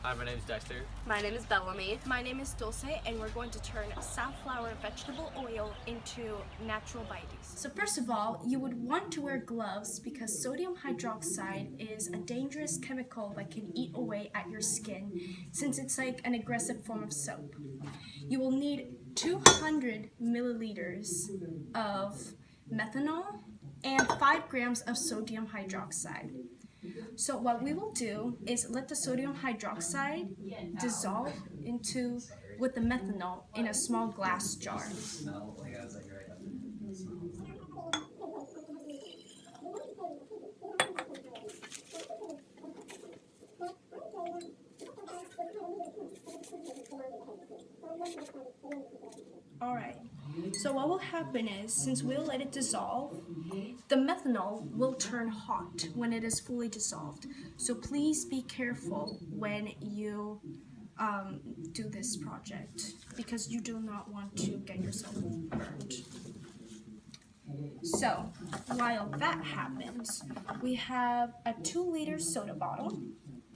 Hi, my name is Dexter. My name is Bellamie. My name is Dulce, and we're going to turn safflower vegetable oil into natural biodiesel. So first of all, you would want to wear gloves because sodium hydroxide is a dangerous chemical that can eat away at your skin since it's like an aggressive form of soap. You will need 200 milliliters of methanol and 5 grams of sodium hydroxide. So what we will do is let the sodium hydroxide dissolve with the methanol in a small glass jar. Alright, so what will happen is, since we'll let it dissolve, the methanol will turn hot when it is fully dissolved. So please be careful when you do this project because you do not want to get yourself burned. So while that happens, we have a 2-liter soda bottle.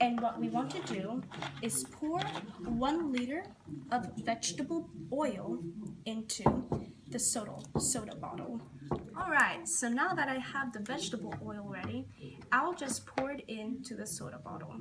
And what we want to do is pour 1 liter of vegetable oil into the soda bottle. Alright, so now that I have the vegetable oil ready, I'll just pour it into the soda bottle.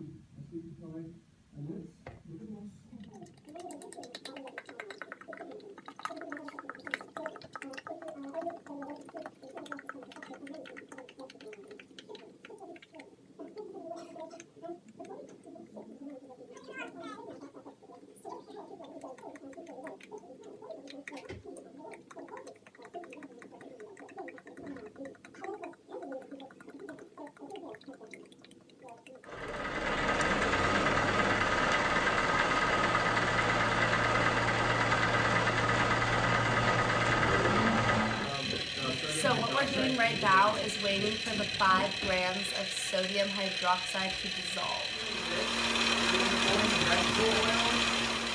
So what we're doing right now is waiting for the 5 grams of sodium hydroxide to dissolve.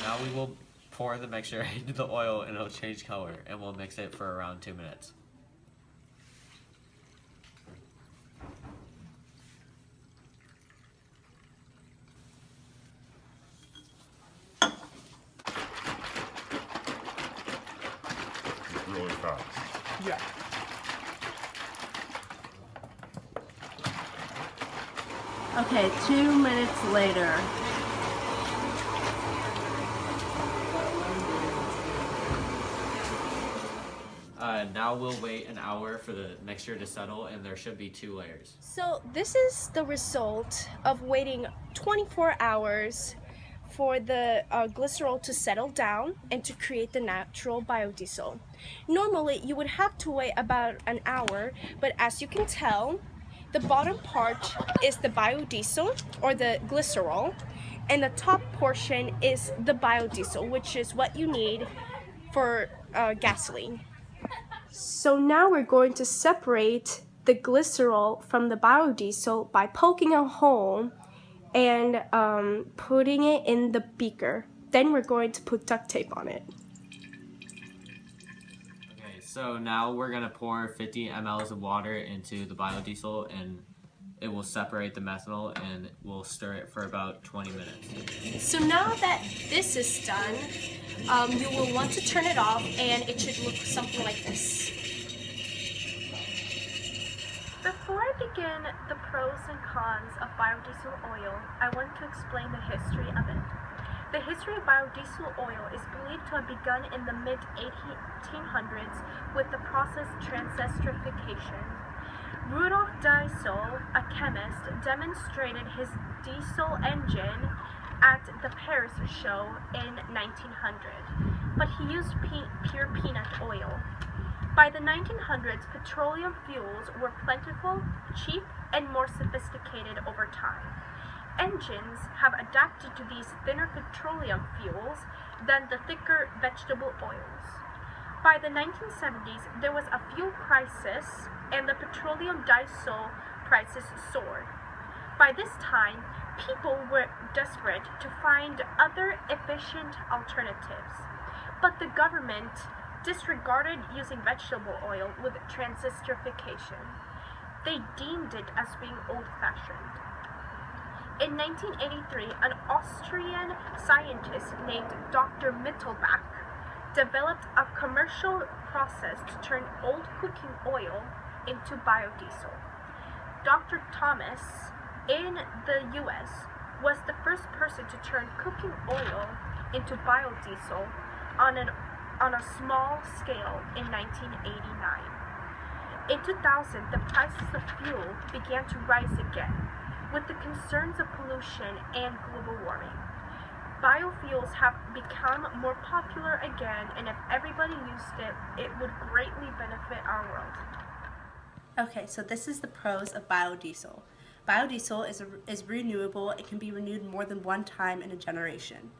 Now we will pour the mixture into the oil and it'll change color, and we'll mix it for around 2 minutes. Really fast. Yeah. Okay, 2 minutes later. Now we'll wait an hour for the mixture to settle, and there should be 2 layers. So this is the result of waiting 24 hours for the glycerol to settle down and to create the natural biodiesel. Normally you would have to wait about an hour, but as you can tell, the bottom part is the biodiesel or the glycerol, and the top portion is the biodiesel, which is what you need for gasoline. So now we're going to separate the glycerol from the biodiesel by poking a hole and putting it in the beaker. Then we're going to put duct tape on it. Okay, so now we're going to pour 50 mLs of water into the biodiesel, and it will separate the methanol, and we'll stir it for about 20 minutes. So now that this is done, you will want to turn it off, and it should look something like this. Before I begin the pros and cons of biodiesel oil, I want to explain the history of it. The history of biodiesel oil is believed to have begun in the mid-1800s with the process transesterification. Rudolf Diesel, a chemist, demonstrated his diesel engine at the Paris show in 1900, but he used pure peanut oil. By the 1900s, petroleum fuels were plentiful, cheap, and more sophisticated over time. Engines have adapted to these thinner petroleum fuels than the thicker vegetable oils. By the 1970s, there was a fuel crisis and the petroleum diesel prices soared. By this time, people were desperate to find other efficient alternatives, but the government disregarded using vegetable oil with transesterification. They deemed it as being old-fashioned. In 1983, an Austrian scientist named Dr. Mittelbach developed a commercial process to turn old cooking oil into biodiesel. Dr. Thomas, in the US, was the first person to turn cooking oil into biodiesel on a small scale in 1989. In 2000, the prices of fuel began to rise again, with the concerns of pollution and global warming. Biofuels have become more popular again, and if everybody used it, it would greatly benefit our world. Okay, so this is the pros of biodiesel. Biodiesel is renewable. It can be renewed more than one time in a generation.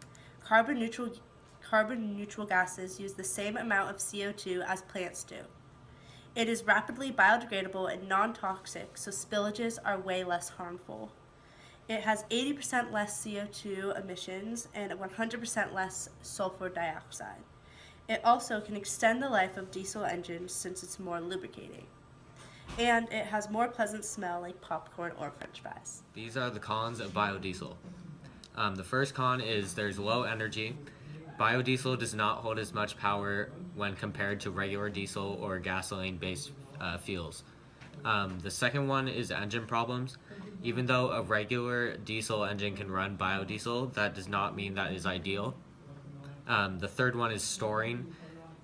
Carbon neutral gases use the same amount of CO2 as plants do. It is rapidly biodegradable and non-toxic, so spillages are way less harmful. It has 80% less CO2 emissions and 100% less sulfur dioxide. It also can extend the life of diesel engines since it's more lubricating. And it has more pleasant smell like popcorn or french fries. These are the cons of biodiesel. The first con is there's low energy. Biodiesel does not hold as much power when compared to regular diesel or gasoline-based fuels. The second one is engine problems. Even though a regular diesel engine can run biodiesel, that does not mean that is ideal. The third one is storing.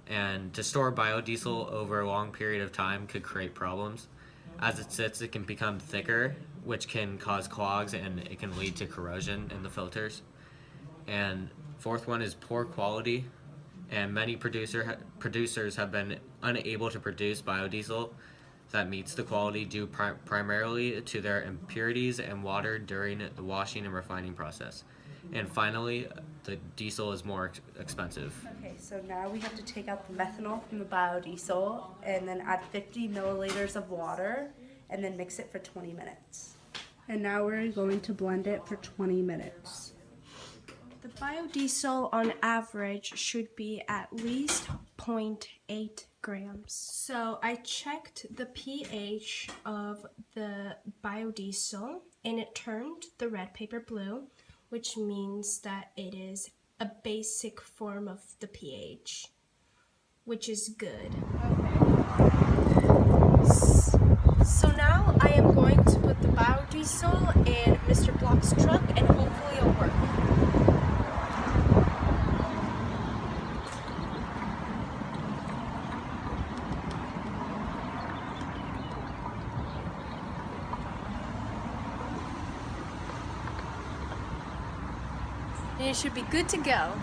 And to store biodiesel over a long period of time could create problems. As it sits, it can become thicker, which can cause clogs and it can lead to corrosion in the filters. And fourth one is poor quality, and many producers have been unable to produce biodiesel that meets the quality due primarily to their impurities and water during the washing and refining process. And finally, the diesel is more expensive. Okay, so now we have to take out the methanol from the biodiesel and then add 50 milliliters of water and then mix it for 20 minutes. And now we're going to blend it for 20 minutes. The biodiesel on average should be at least 0.8 grams. So I checked the pH of the biodiesel and it turned the red paper blue, which means that it is a basic form of the pH, which is good. So now I am going to put the biodiesel in Mr. Block's truck and hopefully it'll work. And it should be good to go.